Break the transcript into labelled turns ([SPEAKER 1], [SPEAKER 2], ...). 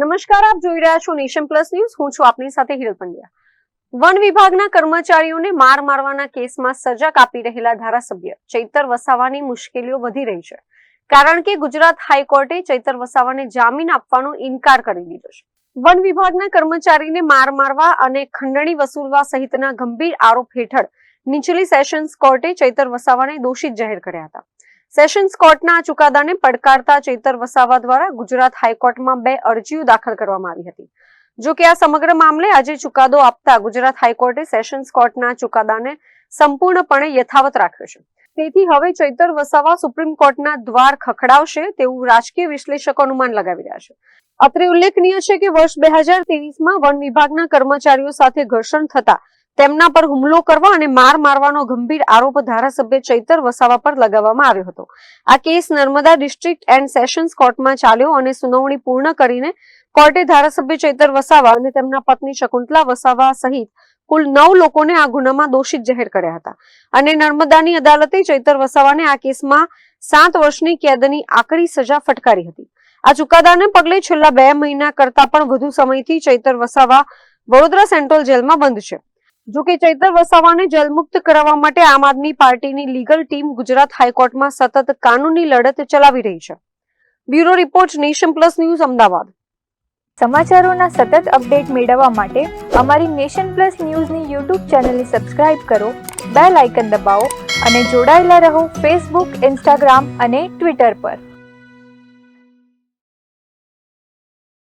[SPEAKER 1] નમસ્કાર, આપ જોઈ રહ્યા છો નેશન પ્લસ ન્યૂઝ. હું છું આપની સાથે હિરલ પંડ્યા. વન વિભાગના કર્મચારીઓને માર મારવાના કેસમાં સજા કાપી રહેલા ધારાસભ્ય ચૈતર વસાવાની મુશ્કેલીઓ વધી રહી છે, કારણ કે ગુજરાત હાઈકોર્ટે ચૈતર વસાવાને જામીન આપવાનો ઇનકાર કરી દીધો છે. વન વિભાગના કર્મચારીને માર મારવા અને ખંડણી વસૂલવા સહિતના ગંભીર આરોપ હેઠળ નીચલી સેશન્સ કોર્ટે ચૈતર વસાવાને દોષિત જાહેર કર્યા હતા. સેશન્સ કોર્ટના આ ચુકાદાને પડકારતા ચૈતર વસાવા દ્વારા ગુજરાત હાઈકોર્ટમાં 2 અરજીઓ દાખલ કરવામાં આવી હતી. જો કે આ સમગ્ર મામલે આજે ચુકાદો આપતા ગુજરાત હાઈકોર્ટે સેશન્સ કોર્ટના ચુકાદાને સંપૂર્ણપણે યથાવત રાખ્યો છે. તેથી હવે ચૈતર વસાવા સુપ્રીમ કોર્ટના દ્વાર ખખડાવશે તેવું રાજકીય વિશ્લેષકો અનુમાન લગાવી રહ્યા છે. અત્રે ઉલ્લેખનીય છે કે વર્ષ 2023માં વન વિભાગના કર્મચારીઓ સાથે ઘર્ષણ થતા તેમના પર હુમલો કરવા અને માર મારવાનો ગંભીર આરોપ ધારાસભ્ય ચૈતર વસાવા પર લગાવવામાં આવ્યો હતો. આ case Narmada district and sessions કોર્ટમાં ચાલ્યો અને સુનાવણી પૂર્ણ કરીને કોર્ટે ધારાસભ્ય ચૈતર વસાવા અને તેમના પત્ની શકુંતલા વસાવા સહિત કુલ 9 લોકોને આ ગુનામાં દોષિત જાહેર કર્યા હતા અને નર્મદાની અદાલતે ચૈતર વસાવાને આ કેસમાં 7 વર્ષની કેદની આકરી સજા ફટકારી હતી. આ ચુકાદાને પગલે છેલ્લા 2 મહિના કરતા પણ વધુ સમયથી ચૈતર વસાવા વડોદરા સેન્ટ્રલ જેલમાં બંધ છે. જો કે ચૈતર વસાવાને જેલમુક્ત કરાવવા માટે આમ આદમી પાર્ટીની લીગલ ટીમ ગુજરાત હાઈકોર્ટમાં સતત કાનૂની લડત ચલાવી રહી છે. Bureau report, nation plus news, Ahmedabad.
[SPEAKER 2] સમાચારોના સતત અપડેટ મેળવવા માટે અમારી નેશન પ્લસ ન્યૂઝની યુટ્યુબ ચેનલને સબસ્ક્રાઇબ કરો, બેલ આઇકન દબાવો અને જોડાયેલા રહો ફેસબુક, ઇન્સ્ટાગ્રામ અને ટ્વિટર પર.